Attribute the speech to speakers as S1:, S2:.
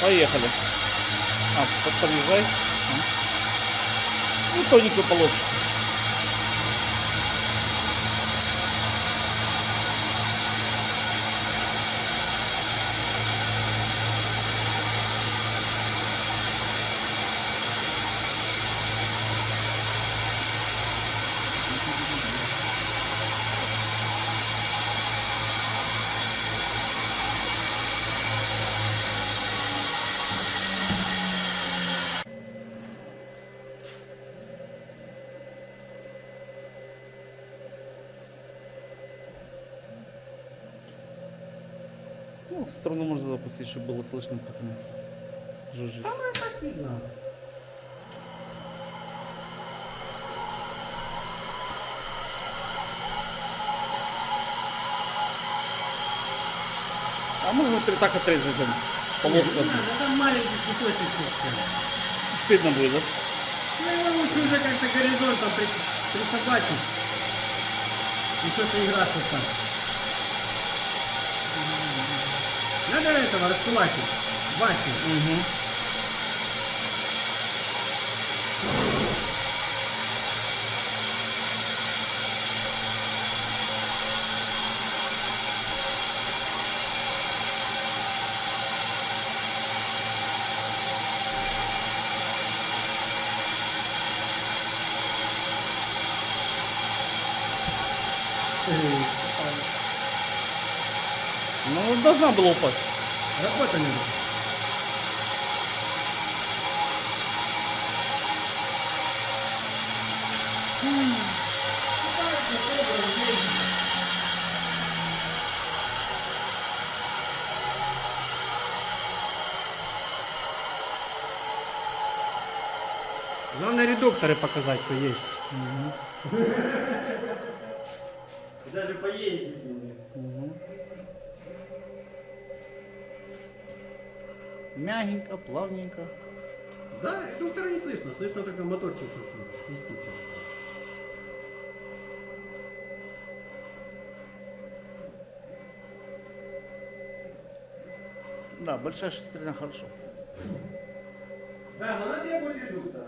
S1: Поехали. Подъезжай. И тоненькую полоску. Ну, сторону можно запустить, чтобы было слышно, как она жужжит. А можно так отрезать там, полоску.
S2: Там маленький кусочек.
S1: Стыдно будет, да?
S2: Ну его лучше уже как-то горизонтом присобачить. И что-то играться там. Надо этого раскулачить. Бачить.
S1: Угу. Ну, должна была упасть.
S2: Работа не будет. Главное редукторы показать, что есть. Даже поездить.
S1: Мягенько, плавненько.
S2: Да, редуктора не слышно. Слышно только моторчик свистит.
S1: Да, большая шестерня хорошо.
S2: Да, но она требует редуктора.